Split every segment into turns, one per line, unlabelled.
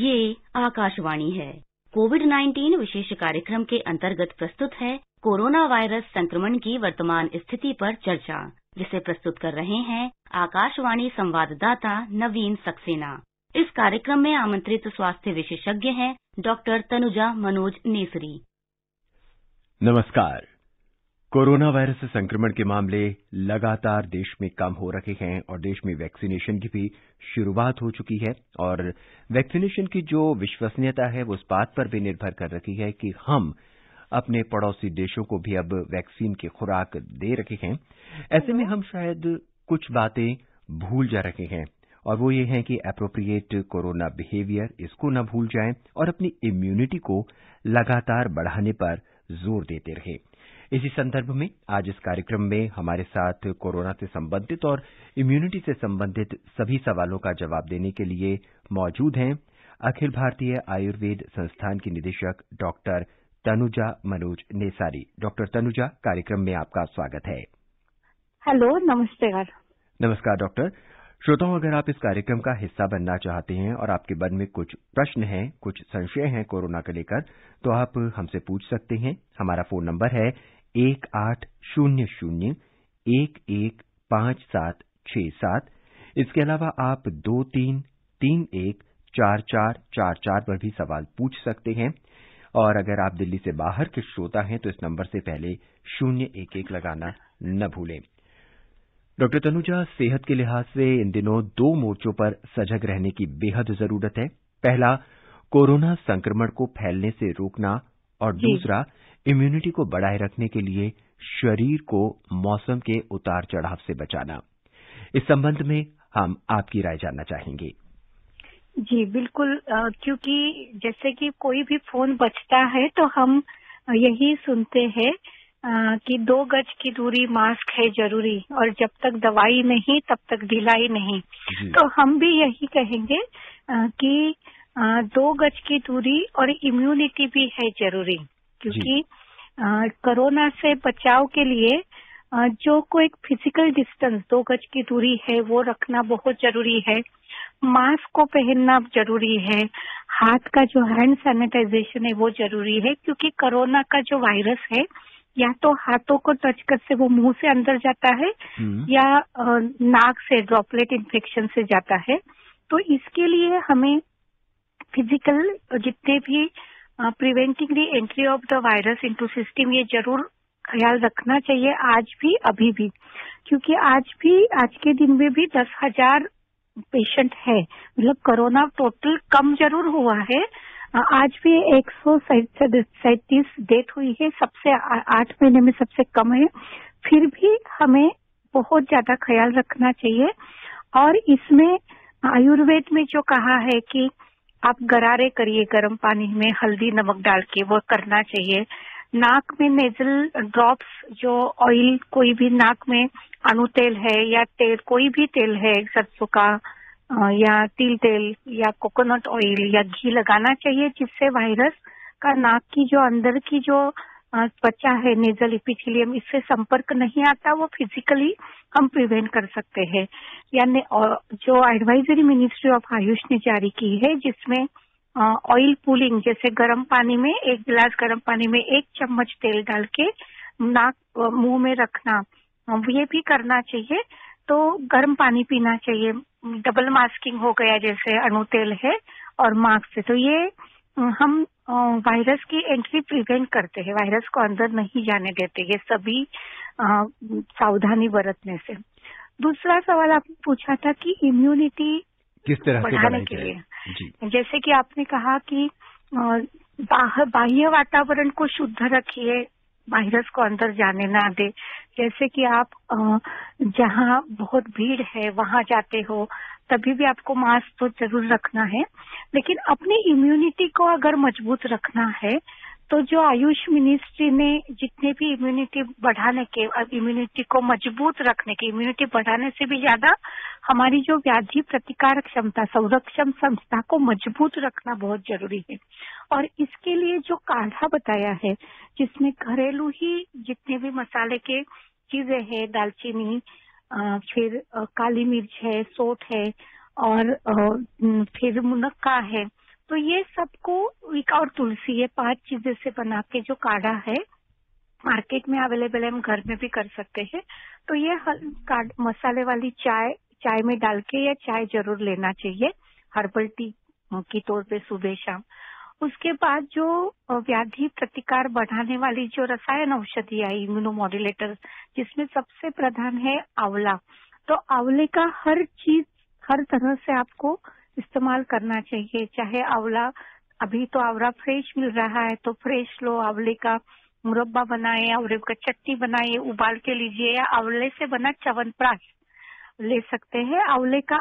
ये आकाशवाणी है। कोविड-19 विशेष कार्यक्रम के अंतर्गत प्रस्तुत है कोरोना वायरस संक्रमण की वर्तमान स्थिति पर चर्चा, जिसे प्रस्तुत कर रहे हैं आकाशवाणी संवाददाता नवीन सक्सेना। इस कार्यक्रम में आमंत्रित स्वास्थ्य विशेषज्ञ हैं डॉक्टर तनुजा मनोज नेसरी।
नमस्कार। कोरोना वायरस संक्रमण के मामले लगातार देश में कम हो रहे हैं और देश में वैक्सीनेशन की भी शुरुआत हो चुकी है और वैक्सीनेशन की जो विश्वसनीयता है वो इस बात पर भी निर्भर कर रही है कि हम अपने पड़ोसी देशों को भी अब वैक्सीन की खुराक दे रहे हैं। ऐसे में हम शायद कुछ बातें भूल जा रहे हैं और वो ये है कि एप्रोप्रिएट कोरोना बिहेवियर, इसको न भूल जाएं और अपनी इम्यूनिटी को लगातार बढ़ाने पर जोर देते रहें। इसी संदर्भ में आज इस कार्यक्रम में हमारे साथ कोरोना से संबंधित और इम्यूनिटी से संबंधित सभी सवालों का जवाब देने के लिए मौजूद हैं अखिल भारतीय आयुर्वेद संस्थान की निदेशक डॉक्टर तनुजा मनोज नेसारी। डॉक्टर तनुजा, कार्यक्रम में आपका स्वागत है।
हेलो, नमस्ते।
नमस्कार डॉक्टर। श्रोताओं, अगर आप इस कार्यक्रम का हिस्सा बनना चाहते हैं और आपके मन में कुछ प्रश्न हैं, कुछ संशय हैं कोरोना को लेकर, तो आप हमसे पूछ सकते हैं। हमारा फोन नंबर है 1800-115767। इसके अलावा आप 23314444 पर भी सवाल पूछ सकते हैं और अगर आप दिल्ली से बाहर के श्रोता हैं तो इस नंबर से पहले 011 लगाना न भूलें। डॉक्टर तनुजा, सेहत के लिहाज से इन दिनों 2 मोर्चों पर सजग रहने की बेहद जरूरत है। पहला, कोरोना संक्रमण को फैलने से रोकना और दूसरा, इम्यूनिटी को बढ़ाए रखने के लिए शरीर को मौसम के उतार चढ़ाव से बचाना। इस संबंध में हम आपकी राय जानना चाहेंगे।
जी बिल्कुल, क्योंकि जैसे कि कोई भी फोन बजता है तो हम यही सुनते हैं कि 2 गज की दूरी, मास्क है जरूरी और जब तक दवाई नहीं तब तक ढिलाई नहीं। तो हम भी यही कहेंगे कि 2 गज की दूरी और इम्यूनिटी भी है जरूरी, क्योंकि कोरोना से बचाव के लिए जो कोई फिजिकल डिस्टेंस 2 गज की दूरी है वो रखना बहुत जरूरी है। मास्क को पहनना जरूरी है। हाथ का जो हैंड सैनिटाइजेशन है वो जरूरी है, क्योंकि कोरोना का जो वायरस है या तो हाथों को टच कर से वो मुंह से अंदर जाता है या नाक से ड्रॉपलेट इन्फेक्शन से जाता है। तो इसके लिए हमें फिजिकल जितने भी preventing the entry of the virus into system, ये जरूर ख्याल रखना चाहिए आज भी, अभी भी, क्योंकि आज के दिन में भी 10,000 पेशेंट है। मतलब कोरोना टोटल कम जरूर हुआ है। आज भी 137 डेथ हुई है, सबसे 8 महीने में सबसे कम है। फिर भी हमें बहुत ज्यादा ख्याल रखना चाहिए और इसमें आयुर्वेद में जो कहा है कि आप गरारे करिए गर्म पानी में हल्दी नमक डाल के, वो करना चाहिए। नाक में नेजल ड्रॉप्स, जो ऑयल, कोई भी नाक में अणु तेल है या तेल, कोई भी तेल है, सरसों का या तिल तेल या कोकोनट ऑयल या घी लगाना चाहिए, जिससे वायरस का नाक की जो अंदर की जो त्वचा है, नेजल एपिथेलियम, इससे संपर्क नहीं आता, वो फिजिकली हम प्रिवेंट कर सकते हैं। यानी जो एडवाइजरी मिनिस्ट्री ऑफ आयुष ने जारी की है, जिसमें ऑयल पूलिंग, जैसे गर्म पानी में 1 गिलास गर्म पानी में 1 चम्मच तेल डाल के नाक मुंह में रखना, ये भी करना चाहिए। तो गर्म पानी पीना चाहिए। डबल मास्किंग हो गया, जैसे अणु तेल है और मास्क से, तो ये हम वायरस की एंट्री प्रिवेंट करते हैं, वायरस को अंदर नहीं जाने देते, ये सभी सावधानी बरतने से। दूसरा सवाल आपने पूछा था कि इम्यूनिटी
किस तरह से
बढ़ाने के लिए, जैसे कि आपने कहा कि बाह्य वातावरण को शुद्ध रखिए, वायरस को अंदर जाने ना दे। जैसे कि आप जहाँ बहुत भीड़ है वहां जाते हो, तभी भी आपको मास्क तो जरूर रखना है। लेकिन अपनी इम्यूनिटी को अगर मजबूत रखना है तो जो आयुष मिनिस्ट्री ने जितने भी इम्यूनिटी बढ़ाने के, इम्यूनिटी को मजबूत रखने के, इम्यूनिटी बढ़ाने से भी ज्यादा हमारी जो व्याधि प्रतिकारक क्षमता, संरक्षण क्षमता को मजबूत रखना बहुत जरूरी है। और इसके लिए जो काढ़ा बताया है, जिसमें घरेलू ही जितने भी मसाले के चीजें हैं, दालचीनी, फिर काली मिर्च है, सोंठ है और फिर मुनक्का है, तो ये सबको एक और तुलसी, ये 5 चीजें से बना के जो काढ़ा है मार्केट में अवेलेबल है, हम घर में भी कर सकते हैं। तो ये मसाले वाली चाय में डाल के या चाय जरूर लेना चाहिए, हर्बल टी के तौर पे सुबह शाम। उसके बाद जो व्याधि प्रतिकार बढ़ाने वाली जो रसायन औषधि आई, इम्यूनोमॉड्यूलेटर, जिसमें सबसे प्रधान है आंवला। तो आंवले का हर तरह से आपको इस्तेमाल करना चाहिए। चाहे आंवला, अभी तो आंवला फ्रेश मिल रहा है तो फ्रेश लो, आंवले का मुरब्बा बनाए, आंवले का चटनी बनाइए, उबाल के लीजिए, या आंवले से बना च्यवनप्राश ले सकते हैं। आंवले का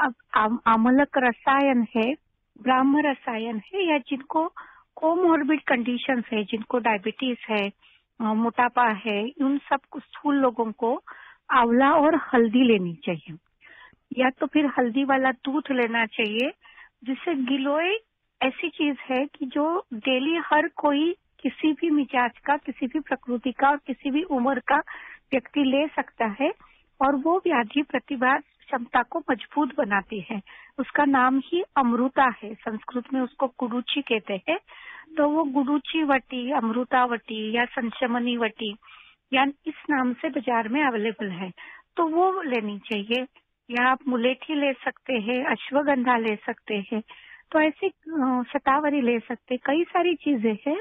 आमलक रसायन है, ब्राह्म रसायन है, या जिनको कोमॉर्बिड कंडीशंस है, जिनको डायबिटीज है, मोटापा है, उन सब स्थूल लोगों को आंवला और हल्दी लेनी चाहिए, या तो फिर हल्दी वाला दूध लेना चाहिए। जिससे गिलोय ऐसी चीज है कि जो डेली हर कोई किसी भी मिजाज का, किसी भी प्रकृति का और किसी भी उम्र का व्यक्ति ले सकता है, और वो व्याधि प्रतिरोधक क्षमता को मजबूत बनाती है। उसका नाम ही अमृता है, संस्कृत में उसको गुडुचि कहते हैं। तो वो गुडुचि वटी, अमृतावटी या संशमनी वटी या इस नाम से बाजार में अवेलेबल है, तो वो लेनी चाहिए। या आप मुलेठी ले सकते हैं, अश्वगंधा ले सकते हैं, तो ऐसे शतावरी ले सकते, कई सारी चीजें हैं।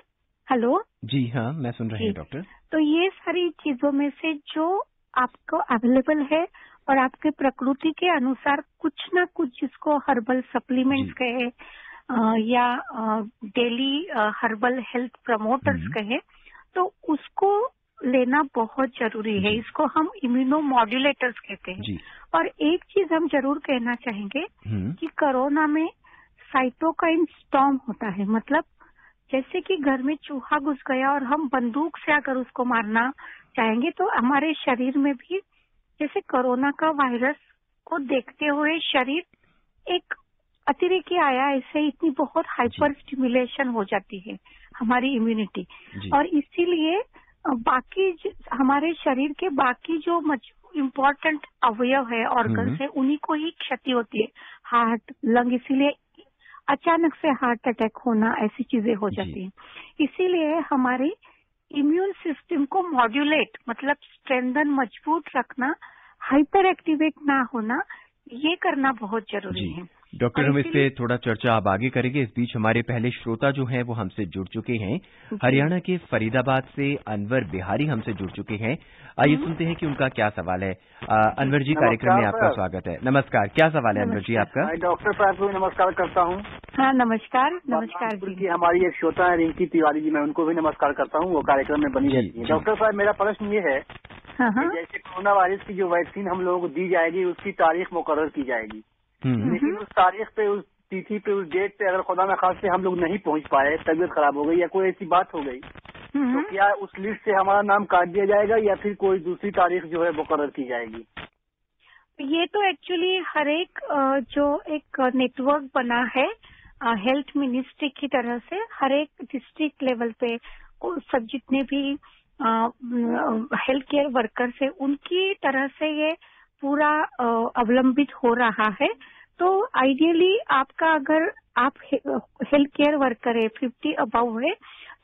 हेलो
जी हाँ, मैं सुन रही हूँ डॉक्टर।
तो ये सारी चीजों में से जो आपको अवेलेबल है और आपके प्रकृति के अनुसार कुछ ना कुछ, जिसको हर्बल सप्लीमेंट्स कहे या डेली हर्बल हेल्थ प्रमोटर्स कहे, तो उसको लेना बहुत जरूरी है। इसको हम इम्यूनोमॉड्यूलेटर्स कहते हैं। और एक चीज हम जरूर कहना चाहेंगे कि कोरोना में साइटोकाइन स्टॉर्म होता है। मतलब जैसे कि घर में चूहा घुस गया और हम बंदूक से अगर उसको मारना चाहेंगे, तो हमारे शरीर में भी जैसे कोरोना का वायरस को देखते हुए शरीर एक अतिरेकी आया, ऐसे इतनी बहुत हाइपर स्टिमुलेशन हो जाती है हमारी इम्यूनिटी, और इसीलिए बाकी हमारे शरीर के बाकी जो इम्पोर्टेंट अवयव है, ऑर्गन्स है, उन्हीं को ही क्षति होती है। हार्ट, लंग, इसीलिए अचानक से हार्ट अटैक होना, ऐसी चीजें हो जाती हैं। इसीलिए हमारे इम्यून सिस्टम को मॉड्यूलेट, मतलब स्ट्रेंथन, मजबूत रखना, हाइपर एक्टिवेट ना होना, ये करना बहुत जरूरी है।
डॉक्टर, हम इस पे थोड़ा चर्चा अब आगे करेंगे। इस बीच हमारे पहले श्रोता जो हैं वो हमसे जुड़ चुके हैं। हरियाणा के फरीदाबाद से अनवर बिहारी हमसे जुड़ चुके हैं। आइए सुनते हैं कि उनका क्या सवाल है। अनवर जी, कार्यक्रम में आपका स्वागत है। नमस्कार, क्या सवाल है अनवर जी आपका?
डॉक्टर साहब को नमस्कार करता हूँ।
हाँ, नमस्कार। नमस्कार जी।
हमारी एक श्रोता है रिंकी तिवारी जी, मैं उनको भी नमस्कार करता हूँ, वो कार्यक्रम में बनी रहती है। डॉक्टर साहब, मेरा प्रश्न ये है कि जैसे कोरोना वायरस की जो वैक्सीन हम लोगों को दी जाएगी, उसकी तारीख मुकर्रर की जाएगी, लेकिन उस तारीख पे, उस तिथि पे, उस डेट पे अगर खुदा न खास्ते हम लोग नहीं पहुंच पाए, तबीयत खराब हो गई या कोई ऐसी बात हो गई, तो क्या उस लिस्ट से हमारा नाम काट दिया जाएगा या फिर कोई दूसरी तारीख जो है मुकर्रर की जाएगी?
ये तो एक्चुअली हर एक जो एक नेटवर्क बना है हेल्थ मिनिस्ट्री की तरह से, हर एक डिस्ट्रिक्ट लेवल पे सब जितने भी हेल्थ केयर वर्कर्स है, उनकी तरह से ये पूरा अवलंबित हो रहा है। तो आइडियली आपका, अगर आप हेल्थ केयर वर्कर है, 50 अबव है,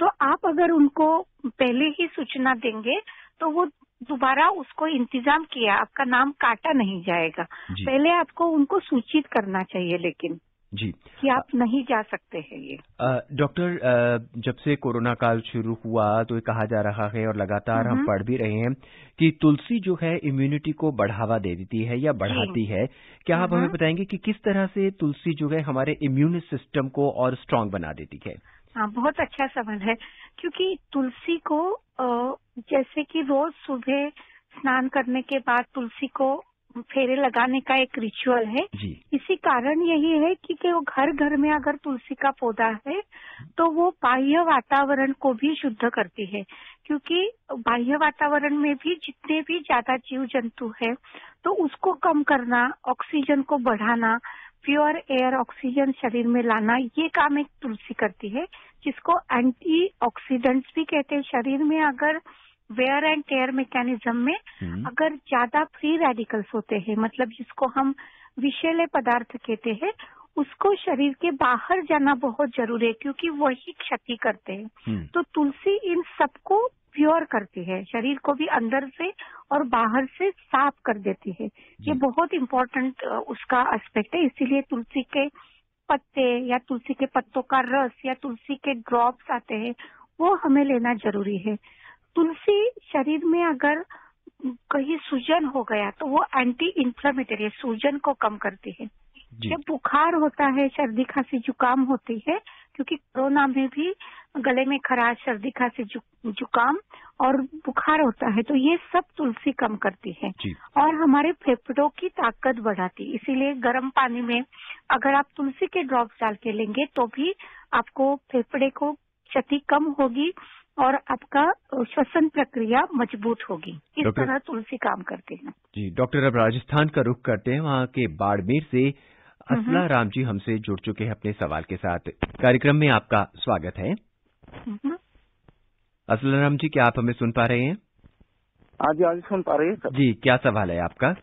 तो आप अगर उनको पहले ही सूचना देंगे तो वो दोबारा उसको इंतजाम किया, आपका नाम काटा नहीं जाएगा। पहले आपको उनको सूचित करना चाहिए, लेकिन
जी,
कि आप नहीं जा सकते हैं। ये
डॉक्टर, जब से कोरोना काल शुरू हुआ तो ये कहा जा रहा है और लगातार हम पढ़ भी रहे हैं कि तुलसी जो है इम्यूनिटी को बढ़ावा दे देती है या बढ़ाती है। क्या आप हमें बताएंगे कि किस तरह से तुलसी जो है हमारे इम्यून सिस्टम को और स्ट्रांग बना देती है?
हाँ, बहुत अच्छा सवाल है। क्योंकि तुलसी को जैसे कि रोज सुबह स्नान करने के बाद तुलसी को फेरे लगाने का एक रिचुअल है। इसी कारण यही है कि वो घर घर में अगर तुलसी का पौधा है तो वो बाह्य वातावरण को भी शुद्ध करती है। क्योंकि बाह्य वातावरण में भी जितने भी ज्यादा जीव जंतु है, तो उसको कम करना, ऑक्सीजन को बढ़ाना, प्योर एयर ऑक्सीजन शरीर में लाना, ये काम एक तुलसी करती है, जिसको एंटी ऑक्सीडेंट्स भी कहते हैं। शरीर में अगर वेयर एंड टेयर मैकेनिज्म में अगर ज्यादा फ्री रेडिकल्स होते हैं, मतलब जिसको हम विषैले पदार्थ कहते हैं, उसको शरीर के बाहर जाना बहुत जरूरी है, क्योंकि वही क्षति करते हैं। तो तुलसी इन सबको प्योर करती है, शरीर को भी अंदर से और बाहर से साफ कर देती है। ये बहुत इम्पोर्टेंट उसका एस्पेक्ट है। इसीलिए तुलसी के पत्ते या तुलसी के पत्तों का रस या तुलसी के ड्रॉप्स आते हैं, वो हमें लेना जरूरी है। तुलसी शरीर में अगर कहीं सूजन हो गया तो वो एंटी इन्फ्लेमेटरी, सूजन को कम करती है। जब बुखार होता है, सर्दी खांसी जुकाम होती है, क्योंकि कोरोना में भी गले में खराश, सर्दी खांसी जुकाम और बुखार होता है, तो ये सब तुलसी कम करती है और हमारे फेफड़ों की ताकत बढ़ाती है। इसीलिए गर्म पानी में अगर आप तुलसी के ड्रॉप्स डाल के लेंगे तो भी आपको फेफड़े को क्षति कम होगी और आपका श्वसन प्रक्रिया मजबूत होगी। इस तरह तुलसी काम करते हैं।
जी डॉक्टर, अब राजस्थान का रुख करते हैं। वहाँ के बाड़मेर से असला राम जी हमसे जुड़ चुके हैं अपने सवाल के साथ। कार्यक्रम में आपका स्वागत है। असला राम जी, क्या आप हमें सुन पा रहे हैं?
आज सुन पा रहे हैं।
जी, क्या सवाल है आपका?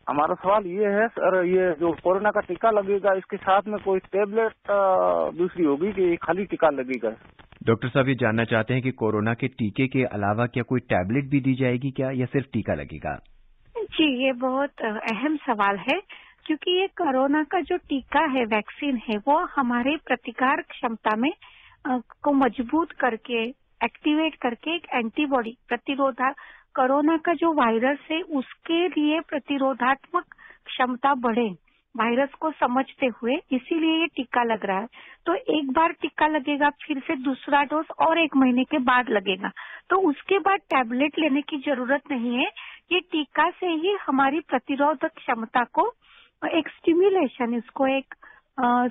हमारा सवाल ये है सर, ये जो कोरोना का टीका लगेगा, इसके साथ में कोई टेबलेट दूसरी होगी कि खाली टीका लगेगा?
डॉक्टर साहब ये जानना चाहते हैं कि कोरोना के टीके के अलावा क्या कोई टैबलेट भी दी जाएगी क्या, या सिर्फ टीका लगेगा?
जी, ये बहुत अहम सवाल है, क्योंकि ये कोरोना का जो टीका है, वैक्सीन है, वो हमारे प्रतिकार क्षमता में को मजबूत करके, एक्टिवेट करके एक एंटीबॉडी प्रतिरोधक, कोरोना का जो वायरस है उसके लिए प्रतिरोधात्मक क्षमता बढ़े, वायरस को समझते हुए, इसीलिए ये टीका लग रहा है। तो एक बार टीका लगेगा, फिर से दूसरा डोज और 1 महीने के बाद लगेगा, तो उसके बाद टैबलेट लेने की जरूरत नहीं है। ये टीका से ही हमारी प्रतिरोधक क्षमता को एक स्टिम्युलेशन, इसको एक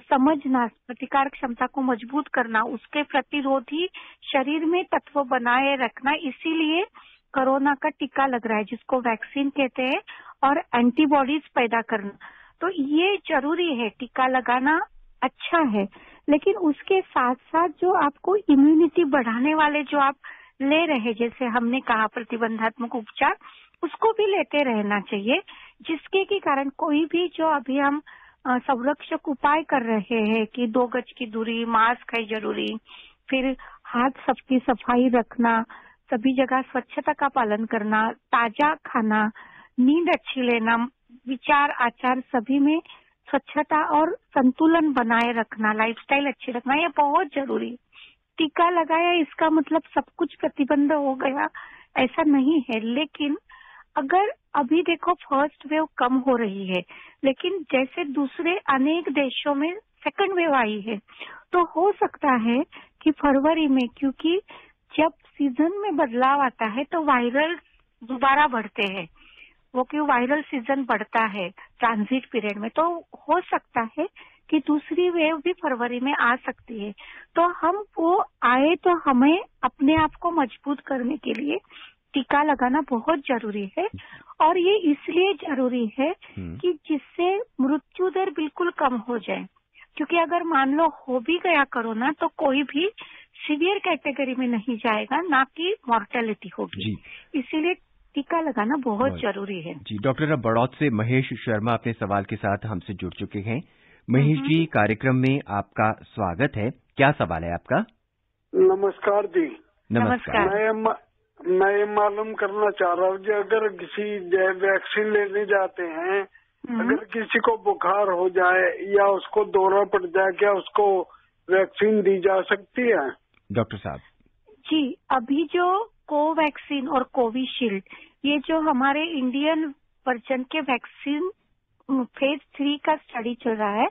समझना, प्रतिकार क्षमता को मजबूत करना, उसके प्रतिरोधी शरीर में तत्व बनाए रखना, इसीलिए कोरोना का टीका लग रहा है, जिसको वैक्सीन कहते हैं, और एंटीबॉडीज पैदा करना। तो ये जरूरी है, टीका लगाना अच्छा है, लेकिन उसके साथ साथ जो आपको इम्यूनिटी बढ़ाने वाले जो आप ले रहे, जैसे हमने कहा प्रतिबंधात्मक उपचार, उसको भी लेते रहना चाहिए, जिसके के कारण कोई भी जो अभी हम संरक्षक उपाय कर रहे हैं कि 2 गज की दूरी, मास्क है जरूरी, फिर हाथ सबकी सफाई रखना, सभी जगह स्वच्छता का पालन करना, ताजा खाना, नींद अच्छी लेना, विचार आचार सभी में स्वच्छता और संतुलन बनाए रखना, लाइफस्टाइल अच्छी रखना, ये बहुत जरूरी है। टीका लगाया इसका मतलब सब कुछ प्रतिबंध हो गया, ऐसा नहीं है। लेकिन अगर अभी देखो फर्स्ट वेव कम हो रही है, लेकिन जैसे दूसरे अनेक देशों में सेकंड वेव आई है, तो हो सकता है कि फरवरी में, क्योंकि जब सीजन में बदलाव आता है तो वायरल दोबारा बढ़ते हैं, वो क्यों वायरल सीजन बढ़ता है ट्रांजिट पीरियड में, तो हो सकता है कि दूसरी वेव भी फरवरी में आ सकती है। तो हम वो आए तो हमें अपने आप को मजबूत करने के लिए टीका लगाना बहुत जरूरी है, और ये इसलिए जरूरी है कि जिससे मृत्यु दर बिल्कुल कम हो जाए, क्योंकि अगर मान लो हो भी गया कोरोना तो कोई भी सीवियर कैटेगरी में नहीं जाएगा, ना कि मॉर्टेलिटी होगी, इसीलिए टीका लगाना बहुत जरूरी है।
जी डॉक्टर, अब बड़ौत से महेश शर्मा अपने सवाल के साथ हमसे जुड़ चुके हैं। महेश जी, कार्यक्रम में आपका स्वागत है। क्या सवाल है आपका?
नमस्कार जी।
नमस्कार।
मैं ये मालूम करना चाह रहा हूँ कि अगर किसी वैक्सीन लेने जाते हैं, अगर किसी को बुखार हो जाए या उसको दौरा पड़ जाए, क्या उसको वैक्सीन दी जा सकती है?
डॉक्टर साहब
जी, अभी जो कोवैक्सीन और कोविशील्ड, ये जो हमारे इंडियन वर्जन के वैक्सीन फेज 3 का स्टडी चल रहा है,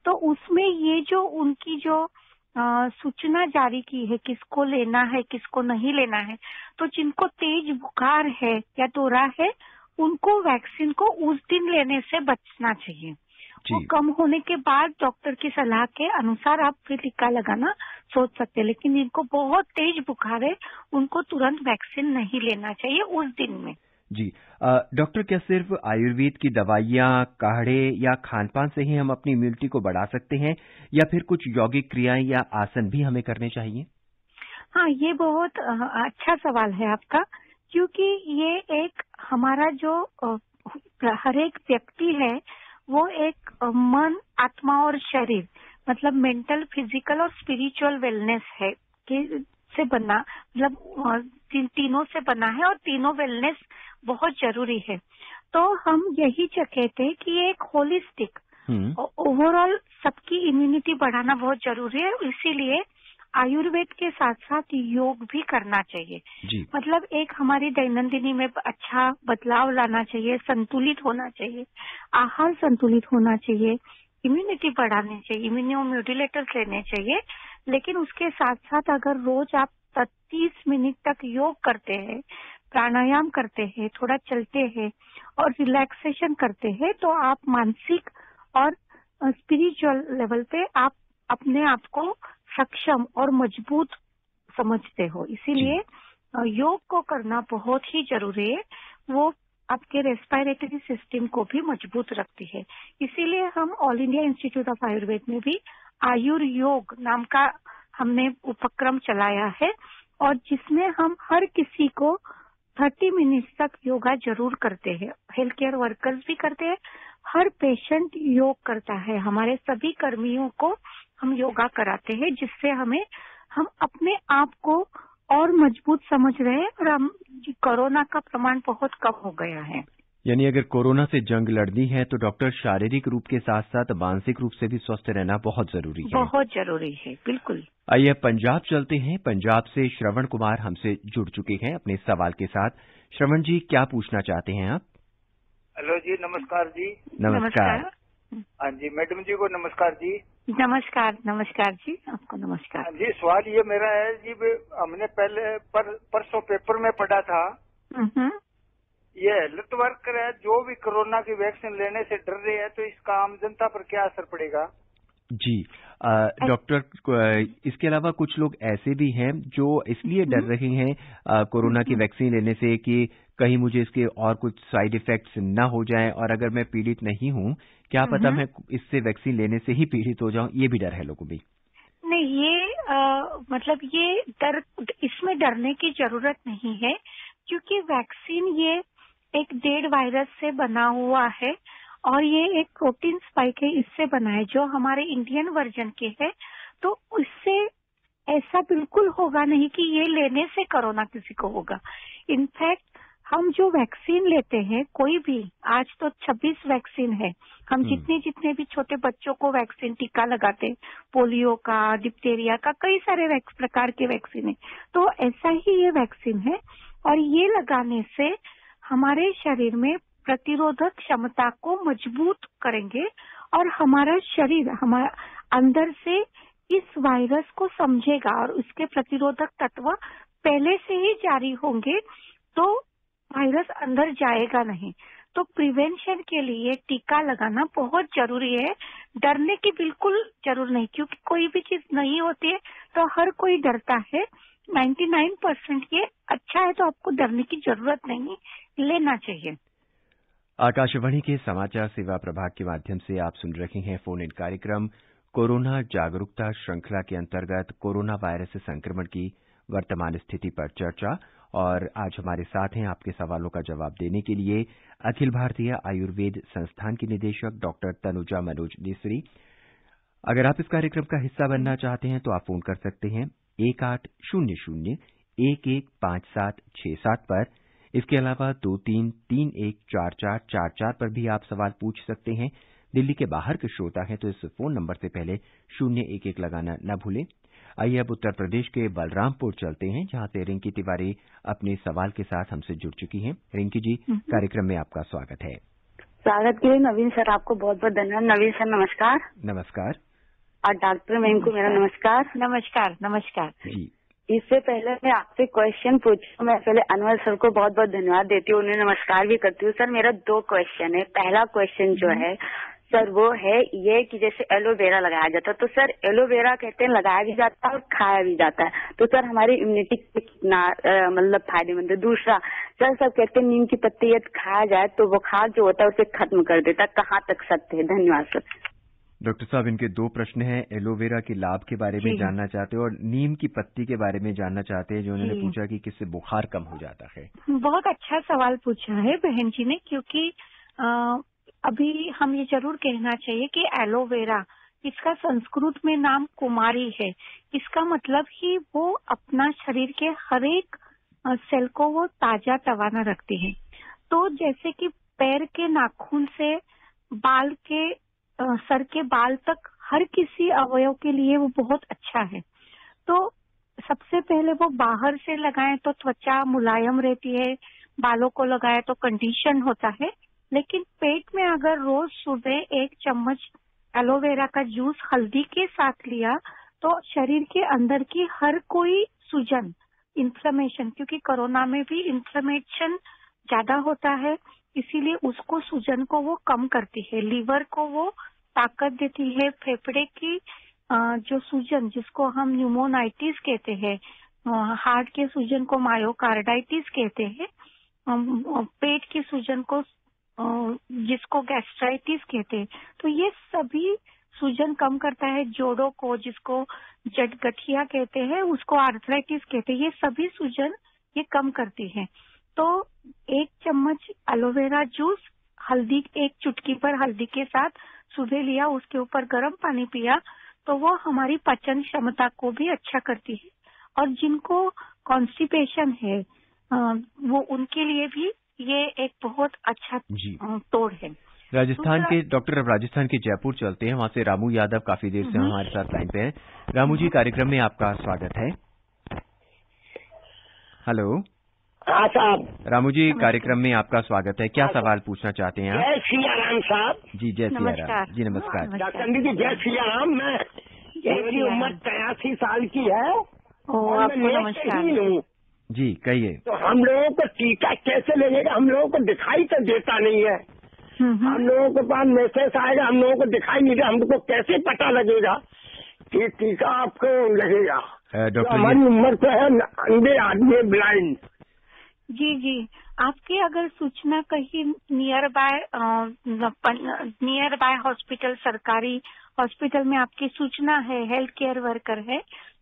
तो उसमें ये जो उनकी जो सूचना जारी की है किसको लेना है किसको नहीं लेना है, तो जिनको तेज बुखार है या दौरा है उनको वैक्सीन को उस दिन लेने से बचना चाहिए। वो कम होने के बाद डॉक्टर की सलाह के अनुसार आप फिर टीका लगाना सोच सकते हैं, लेकिन जिनको बहुत तेज बुखार है उनको तुरंत वैक्सीन नहीं लेना चाहिए उस दिन में।
जी डॉक्टर, क्या सिर्फ आयुर्वेद की दवाइयाँ, काढ़े या खानपान से ही हम अपनी इम्यूनिटी को बढ़ा सकते हैं, या फिर कुछ यौगिक क्रियाएं या आसन भी हमें करने चाहिए?
हाँ, ये बहुत अच्छा सवाल है आपका, क्योंकि ये एक हमारा जो हर एक व्यक्ति है वो एक मन, आत्मा और शरीर, मतलब मेंटल, फिजिकल और स्पिरिचुअल वेलनेस है कि से बना, मतलब तीनों से बना है और तीनों वेलनेस बहुत जरूरी है। तो हम यही कहते हैं कि ये एक होलिस्टिक ओवरऑल सबकी इम्यूनिटी बढ़ाना बहुत जरूरी है। इसीलिए आयुर्वेद के साथ साथ योग भी करना चाहिए जी। मतलब एक हमारी दैनंदिनी में अच्छा बदलाव लाना चाहिए, संतुलित होना चाहिए, आहार संतुलित होना चाहिए, इम्यूनिटी बढ़ानी चाहिए, इम्यूनोमोड्यूलेटर्स लेने चाहिए। लेकिन उसके साथ साथ अगर रोज आप 30 मिनट तक योग करते हैं, प्राणायाम करते हैं, थोड़ा चलते हैं और रिलैक्सेशन करते हैं, तो आप मानसिक और स्पिरिचुअल लेवल पे आप अपने आप को सक्षम और मजबूत समझते हो। इसीलिए योग को करना बहुत ही जरूरी है। वो आपके रेस्पिरेटरी सिस्टम को भी मजबूत रखती है। इसीलिए हम all India institute of Ayurveda में भी आयुर्योग नाम का हमने उपक्रम चलाया है और जिसमें हम हर किसी को 30 मिनट तक योगा जरूर करते हैं। हेल्थ केयर वर्कर्स भी करते हैं, हर पेशेंट योग करता है। हमारे सभी कर्मियों को हम योगा कराते हैं, जिससे हम अपने आप को और मजबूत समझ रहे हैं और हम कोरोना का प्रमाण बहुत कम हो गया है।
यानी अगर कोरोना से जंग लड़नी है तो डॉक्टर शारीरिक रूप के साथ साथ मानसिक रूप से भी स्वस्थ रहना बहुत जरूरी है।
बहुत जरूरी है, बिल्कुल।
आइए पंजाब चलते हैं। पंजाब से श्रवण कुमार हमसे जुड़ चुके हैं अपने सवाल के साथ। श्रवण जी, क्या पूछना चाहते हैं आप?
हेलो जी, नमस्कार जी।
नमस्कार।
हाँ जी, मैडम जी को नमस्कार जी।
नमस्कार। नमस्कार जी, आपको नमस्कार।
हाँ जी, सवाल ये मेरा है जी, हमने पहले परसों पेपर में पढ़ा था, ये हेल्थ वर्कर है जो भी कोरोना की वैक्सीन लेने से डर रहे हैं, तो इसका आम जनता पर क्या असर पड़ेगा?
जी डॉक्टर, इसके अलावा कुछ लोग ऐसे भी हैं जो इसलिए डर रहे हैं कोरोना की वैक्सीन लेने से कि कहीं मुझे इसके और कुछ साइड इफेक्ट्स ना हो जाएं, और अगर मैं पीड़ित नहीं हूं, क्या पता मैं इससे वैक्सीन लेने से ही पीड़ित हो जाऊं, ये भी डर है लोगों में।
नहीं, ये मतलब ये डर, इसमें डरने की जरूरत नहीं है, क्योंकि वैक्सीन ये एक डेड वायरस से बना हुआ है और ये एक प्रोटीन स्पाइक है, इससे बना है, जो हमारे इंडियन वर्जन के है। तो इससे ऐसा बिल्कुल होगा नहीं कि ये लेने से कोरोना किसी को होगा। इनफैक्ट हम जो वैक्सीन लेते हैं, कोई भी, आज तो 26 वैक्सीन है, हम जितने भी छोटे बच्चों को वैक्सीन टीका लगाते हैं, पोलियो का, डिप्थीरिया का, कई सारे प्रकार के वैक्सीन है। तो ऐसा ही ये वैक्सीन है और ये लगाने से हमारे शरीर में प्रतिरोधक क्षमता को मजबूत करेंगे और हमारा शरीर हमारा अंदर से इस वायरस को समझेगा और उसके प्रतिरोधक तत्व पहले से ही जारी होंगे, तो वायरस अंदर जाएगा नहीं। तो प्रिवेंशन के लिए टीका लगाना बहुत जरूरी है। डरने की बिल्कुल जरूर नहीं, क्योंकि कोई भी चीज नहीं होती है तो हर कोई डरता है। 99% ये अच्छा है, तो आपको डरने की जरूरत नहीं, लेना चाहिए।
आकाशवाणी के समाचार सेवा प्रभाग के माध्यम से आप सुन रहे हैं फोन इन कार्यक्रम कोरोना जागरूकता श्रृंखला के अंतर्गत कोरोना वायरस से संक्रमण की वर्तमान स्थिति पर चर्चा। और आज हमारे साथ हैं आपके सवालों का जवाब देने के लिए अखिल भारतीय आयुर्वेद संस्थान की निदेशक डॉक्टर तनुजा मनोज नेसरी। अगर आप इस कार्यक्रम का हिस्सा बनना चाहते हैं तो आप फोन कर सकते हैं 1800-115767 पर। इसके अलावा 23314444 पर भी आप सवाल पूछ सकते हैं। दिल्ली के बाहर के श्रोता हैं तो इस फोन नंबर से पहले 011 लगाना न भूलें। आइए अब उत्तर प्रदेश के बलरामपुर चलते हैं, जहां से रिंकी तिवारी अपने सवाल के साथ हमसे जुड़ चुकी हैं। रिंकी जी, कार्यक्रम में आपका स्वागत है।
स्वागत के लिए नवीन सर आपको बहुत बहुत धन्यवाद। नवीन सर नमस्कार।
नमस्कार।
और डॉक्टर मैम को मेरा नमस्कार।
नमस्कार। नमस्कार
जी।
इससे पहले मैं आपसे क्वेश्चन पूछूं, मैं पहले अनवर सर को बहुत बहुत धन्यवाद देती हूँ, उन्हें नमस्कार भी करती हूँ। सर मेरा 2 क्वेश्चन है। पहला क्वेश्चन जो है सर वो है ये कि जैसे एलोवेरा लगाया जाता है, तो सर एलोवेरा कहते हैं लगाया भी जाता है और खाया भी जाता है, तो सर हमारी इम्यूनिटी कितना मतलब फायदेमंद है? दूसरा सर सब कहते हैं नीम की पत्ती यदि खाया जाए तो बुखार जो होता है उसे खत्म कर देता है, कहाँ तक सत्य है? धन्यवाद सर।
डॉक्टर साहब, इनके 2 प्रश्न हैं। एलोवेरा के लाभ के बारे में जानना चाहते हैं और नीम की पत्ती के बारे में जानना चाहते हैं, जो उन्होंने पूछा कि किससे बुखार कम हो जाता है।
बहुत अच्छा सवाल पूछा है बहन जी ने, क्योंकि अभी हम ये जरूर कहना चाहिए कि एलोवेरा, इसका संस्कृत में नाम कुमारी है। इसका मतलब ही वो अपना शरीर के हर एक सेल को वो ताजा तवाना रखती है। तो जैसे कि पैर के नाखून से बाल के सर के बाल तक हर किसी अवयव के लिए वो बहुत अच्छा है। तो सबसे पहले वो बाहर से लगाएं तो त्वचा मुलायम रहती है, बालों को लगाए तो कंडीशन होता है। लेकिन पेट में अगर रोज सुबह 1 चम्मच एलोवेरा का जूस हल्दी के साथ लिया तो शरीर के अंदर की हर कोई सूजन, इन्फ्लेमेशन, क्योंकि कोरोना में भी इन्फ्लेमेशन ज्यादा होता है, इसीलिए उसको सूजन को वो कम करती है। लीवर को वो ताकत देती है। फेफड़े की जो सूजन, जिसको हम न्यूमोनाइटिस कहते हैं, हार्ट के सूजन को मायोकार्डाइटिस कहते हैं, पेट की सूजन को जिसको गैस्ट्राइटिस कहते हैं, तो ये सभी सूजन कम करता है। जोड़ों को, जिसको जटगठिया कहते हैं, उसको आर्थराइटिस कहते हैं, ये सभी सूजन ये कम करती है। तो 1 चम्मच एलोवेरा जूस हल्दी, 1 चुटकी पर हल्दी के साथ सुबह लिया, उसके ऊपर गर्म पानी पिया तो वो हमारी पाचन क्षमता को भी अच्छा करती है। और जिनको कॉन्स्टिपेशन है वो उनके लिए भी ये एक बहुत अच्छा तोड़ है।
राजस्थान के डॉक्टर, अब राजस्थान के जयपुर चलते हैं, वहाँ से रामू यादव काफी देर से हमारे साथ लाइन पे हैं। रामू जी, कार्यक्रम में आपका स्वागत है। हेलो।
हाँ साहब।
रामू जी, कार्यक्रम में आपका स्वागत है। क्या सवाल पूछना चाहते हैं आप?
जय सिया राम साहब।
जी, जय सिया राम जी, नमस्कार।
डॉक्टर जी जय सिया राम। मेरी उम्र 83 साल की है और मैं नेत्रहीन हूँ।
जी, कहिए।
तो हम लोगों को टीका कैसे लगेगा? हम लोगों को दिखाई तो देता नहीं है। हम लोगों के पास मैसेज आएगा, हम लोगों को दिखाई नहीं देगा, हमको कैसे पता लगेगा कि टीका आपको लगेगा?
डॉक्टर,
हमारी उम्र तो है अंधे आदमी, ब्लाइंड।
जी, आपकी अगर सूचना कहीं नियर बाय हॉस्पिटल, सरकारी हॉस्पिटल में आपकी सूचना है, हेल्थ केयर वर्कर है,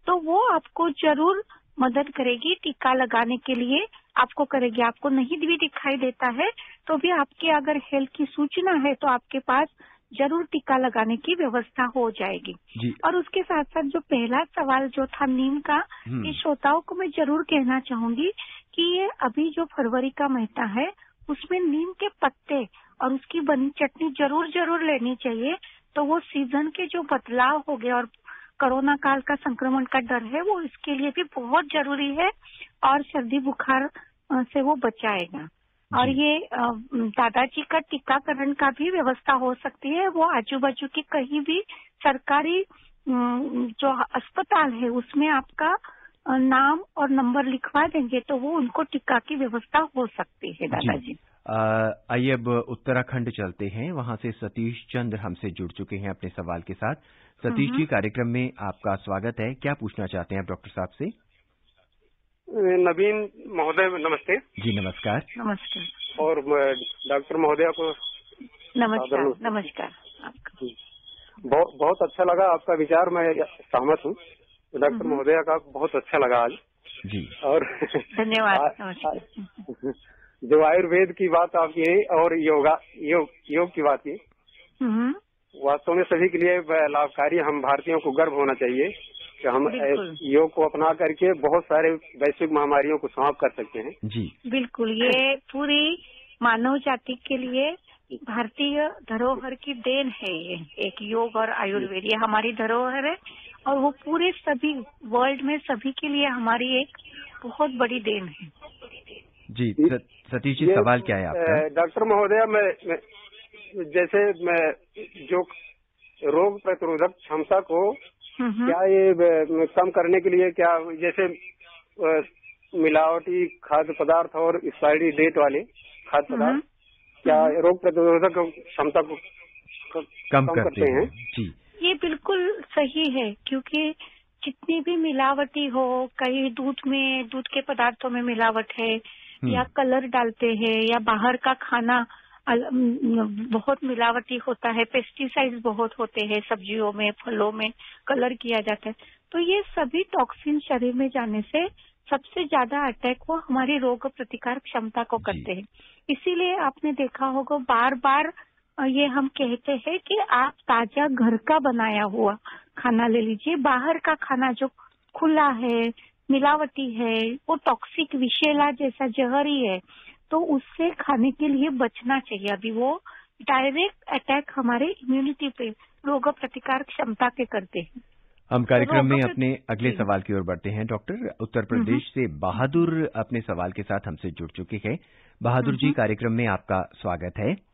तो वो आपको जरूर मदद करेगी टीका लगाने के लिए, आपको करेगी। आपको नहीं भी दिखाई देता है तो भी आपकी अगर हेल्थ की सूचना है तो आपके पास जरूर टीका लगाने की व्यवस्था हो जाएगी। और उसके साथ साथ जो पहला सवाल जो था नीम का, ये श्रोताओं को मैं जरूर कहना चाहूंगी कि ये अभी जो फरवरी का महीना है उसमें नीम के पत्ते और उसकी बनी चटनी जरूर लेनी चाहिए। तो वो सीजन के जो बदलाव हो गए और कोरोना काल का संक्रमण का डर है, वो इसके लिए भी बहुत जरूरी है और सर्दी बुखार से वो बचाएगा। और ये दादाजी का टीकाकरण का भी व्यवस्था हो सकती है। वो आजू बाजू की कहीं भी सरकारी जो अस्पताल है उसमें आपका नाम और नंबर लिखवा देंगे तो वो उनको टीका की व्यवस्था हो सकती है। दादाजी,
आइए अब उत्तराखंड चलते हैं। वहां से सतीश चंद्र हमसे जुड़ चुके हैं अपने सवाल के साथ। सतीश जी, कार्यक्रम में आपका स्वागत है। क्या पूछना चाहते हैं आप डॉक्टर साहब से?
नवीन महोदय नमस्ते।
जी, नमस्कार।
नमस्कार।
और डॉक्टर महोदय को
नमस्कार।
बहुत अच्छा लगा आपका विचार, मैं सहमत हूँ। डॉक्टर महोदय का बहुत अच्छा लगा आज
जी।
और
धन्यवाद।
जो आयुर्वेद की बात आपकी है और योग की बात की, वास्तव में सभी के लिए लाभकारी, हम भारतीयों को गर्व होना चाहिए कि हम योग को अपना करके बहुत सारे वैश्विक महामारियों को समाप्त कर सकते हैं।
जी
बिल्कुल, ये पूरी मानव जाति के लिए भारतीय धरोहर की देन है। ये एक योग और आयुर्वेद, ये हमारी धरोहर है और वो पूरे सभी वर्ल्ड में सभी के लिए हमारी एक बहुत बड़ी देन है।
जी, सतीश जी, सवाल क्या है आपका?
डॉक्टर महोदय, मैं जैसे जो रोग प्रतिरोधक क्षमता को क्या ये कम करने के लिए, क्या जैसे मिलावटी खाद्य पदार्थ और एक्सपायरी डेट वाले खाद्य पदार्थ क्या रोग प्रतिरोधक क्षमता को कम करते हैं?
जी,
ये बिल्कुल सही है, क्योंकि जितनी भी मिलावटी हो, कहीं दूध के पदार्थों में मिलावट है या कलर डालते हैं या बाहर का खाना बहुत मिलावटी होता है, पेस्टिसाइड्स बहुत होते हैं, सब्जियों में फलों में कलर किया जाता है, तो ये सभी टॉक्सिन शरीर में जाने से सबसे ज्यादा अटैक वो हमारी रोग प्रतिकार क्षमता को करते हैं। इसीलिए आपने देखा होगा बार बार ये हम कहते हैं कि आप ताजा घर का बनाया हुआ खाना ले लीजिए। बाहर का खाना जो खुला है, मिलावटी है, वो टॉक्सिक विषैला जैसा जहरी है, तो उससे खाने के लिए बचना चाहिए। अभी वो डायरेक्ट अटैक हमारे इम्यूनिटी पे, रोग प्रतिकार क्षमता के करते हैं।
हम कार्यक्रम में अपने अगले सवाल की ओर बढ़ते हैं। डॉक्टर, उत्तर प्रदेश से बहादुर अपने सवाल के साथ हमसे जुड़ चुके हैं। बहादुर जी, कार्यक्रम में आपका स्वागत है।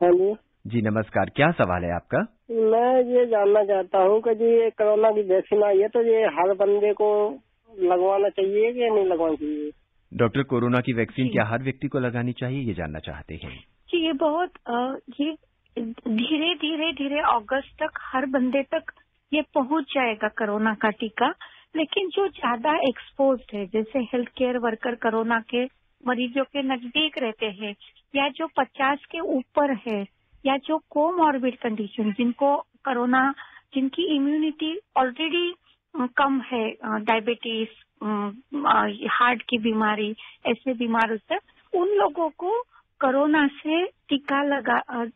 हेलो
जी, नमस्कार। क्या सवाल है आपका?
मैं ये जानना चाहता हूँ कि जी ये कोरोना की वैक्सीन आई है, तो ये हर बंदे को लगवाना चाहिए कि नहीं लगवाना चाहिए?
डॉक्टर, कोरोना की वैक्सीन क्या हर व्यक्ति को लगानी चाहिए, ये जानना चाहते हैं।
जी, ये बहुत ये धीरे धीरे अगस्त तक हर बंदे तक ये पहुंच जाएगा कोरोना का टीका। लेकिन जो ज्यादा एक्सपोज्ड है, जैसे हेल्थ केयर वर्कर कोरोना के मरीजों के नजदीक रहते हैं, या जो 50 के ऊपर है, या जो कोमॉर्बिड कंडीशन, जिनको कोरोना, जिनकी इम्यूनिटी ऑलरेडी कम है, डायबिटीज, हार्ट की बीमारी, ऐसे बीमारों से, उन लोगों को कोरोना से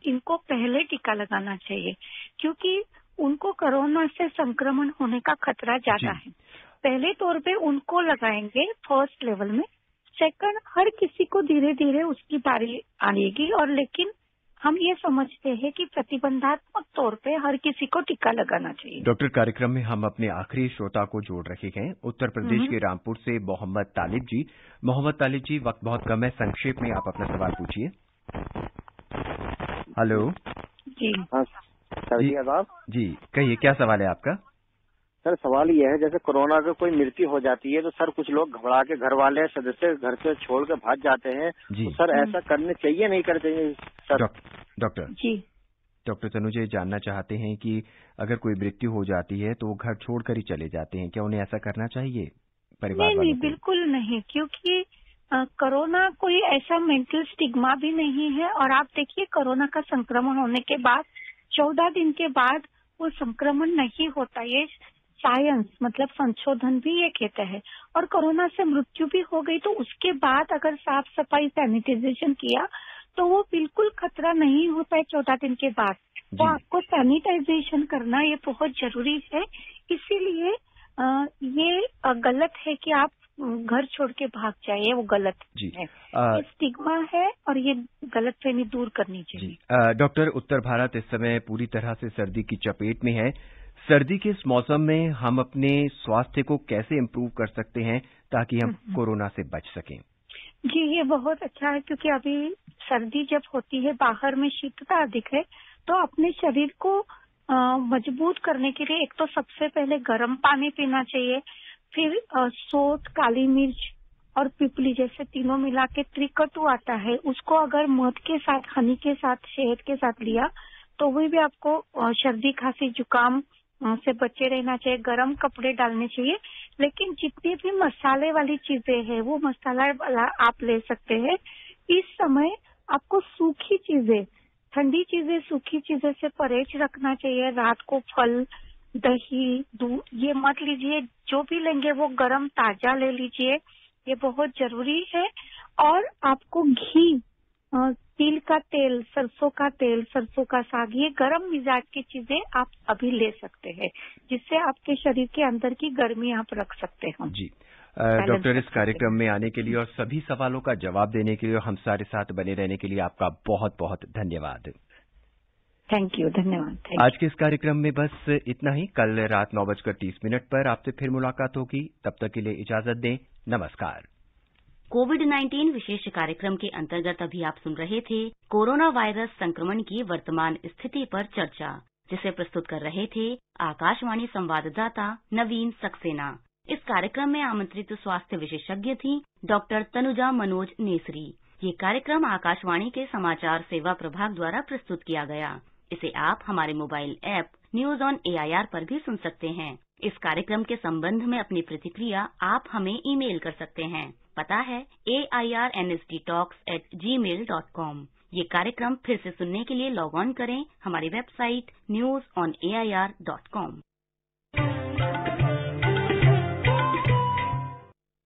इनको पहले टीका लगाना चाहिए, क्योंकि उनको कोरोना से संक्रमण होने का खतरा ज्यादा है। पहले तौर पे उनको लगाएंगे फर्स्ट लेवल में। सेकंड, हर किसी को धीरे धीरे उसकी बारी आएगी, और लेकिन हम ये समझते हैं कि प्रतिबंधात्मक तौर पे हर किसी को टीका लगाना चाहिए।
डॉक्टर, कार्यक्रम में हम अपने आखिरी श्रोता को जोड़ रखे हैं। उत्तर प्रदेश के रामपुर से मोहम्मद तालिब जी। मोहम्मद तालिब जी, वक्त बहुत कम है, संक्षेप में आप अपना सवाल पूछिए। हेलो
जी।
जी, कहिए, क्या सवाल है आपका?
सर, सवाल ये है, जैसे कोरोना का कोई मृत्यु हो जाती है तो सर कुछ लोग घबरा के घर वाले सदस्य घर से छोड़ के भाग जाते हैं, तो सर ऐसा करने चाहिए नहीं करते चाहिए सर?
डॉक्टर
जी,
डॉक्टर तनुजा जानना चाहते हैं कि अगर कोई मृत्यु हो जाती है तो वो घर छोड़कर ही चले जाते हैं, क्या उन्हें ऐसा करना चाहिए परिवार वालों को?
नहीं, बिल्कुल नहीं, क्योंकि कोरोना कोई ऐसा मेंटल स्टिग्मा भी नहीं है। और आप देखिए, कोरोना का संक्रमण होने के बाद 14 दिन के बाद वो संक्रमण नहीं होता। ये साइंस, मतलब संशोधन भी ये कहता है। और कोरोना से मृत्यु भी हो गई तो उसके बाद अगर साफ सफाई, सैनिटाइजेशन किया तो वो बिल्कुल खतरा नहीं होता है 14 दिन के बाद। तो आपको सैनिटाइजेशन करना ये बहुत जरूरी है। इसीलिए ये गलत है कि आप घर छोड़ के भाग जाइए, वो गलत है। ये स्टिग्मा है और ये गलतफहमी दूर करनी चाहिए।
डॉक्टर, उत्तर भारत इस समय पूरी तरह से सर्दी की चपेट में है। सर्दी के इस मौसम में हम अपने स्वास्थ्य को कैसे इम्प्रूव कर सकते हैं ताकि हम कोरोना से बच सकें?
जी, ये बहुत अच्छा है, क्योंकि अभी सर्दी जब होती है, बाहर में शीतता अधिक है, तो अपने शरीर को मजबूत करने के लिए एक तो सबसे पहले गर्म पानी पीना चाहिए, फिर सोंठ, काली मिर्च और पिपली जैसे तीनों मिला के त्रिकटु आता है, उसको अगर मध के साथ, हनी के साथ, शहद के साथ लिया तो वो भी आपको सर्दी, खांसी, जुकाम से बचे रहना चाहिए। गर्म कपड़े डालने चाहिए। लेकिन जितनी भी मसाले वाली चीजें हैं वो मसाला आप ले सकते हैं। इस समय आपको सूखी चीजें, ठंडी चीजें, सूखी चीजें से परहेज रखना चाहिए। रात को फल, दही, दूध ये मत लीजिए। जो भी लेंगे वो गर्म ताजा ले लीजिए, ये बहुत जरूरी है। और आपको घी, तिल का तेल, सरसों का तेल, सरसों का साग, ये गर्म मिजाज की चीजें आप अभी ले सकते हैं, जिससे आपके शरीर के अंदर की गर्मी आप रख सकते हो।
जी डॉक्टर, इस कार्यक्रम में आने के लिए और सभी सवालों का जवाब देने के लिए, हम सारे साथ बने रहने के लिए आपका बहुत बहुत धन्यवाद।
थैंक यू, धन्यवाद।
आज के इस कार्यक्रम में बस इतना ही। कल रात 9:30 पर आपसे फिर मुलाकात होगी। तब तक के लिए इजाजत दें। नमस्कार।
कोविड-19 विशेष कार्यक्रम के अंतर्गत अभी आप सुन रहे थे कोरोना वायरस संक्रमण की वर्तमान स्थिति पर चर्चा, जिसे प्रस्तुत कर रहे थे आकाशवाणी संवाददाता नवीन सक्सेना। इस कार्यक्रम में आमंत्रित स्वास्थ्य विशेषज्ञ थी डॉक्टर तनुजा मनोज नेसरी। ये कार्यक्रम आकाशवाणी के समाचार सेवा प्रभाग द्वारा प्रस्तुत किया गया। इसे आप हमारे mobile app news on AIR पर भी सुन सकते हैं। इस कार्यक्रम के संबंध में अपनी प्रतिक्रिया आप हमें ईमेल कर सकते हैं। पता है airnsttalks@gmail.com। ये कार्यक्रम फिर से सुनने के लिए लॉग ऑन करें हमारी वेबसाइट newsonair.com।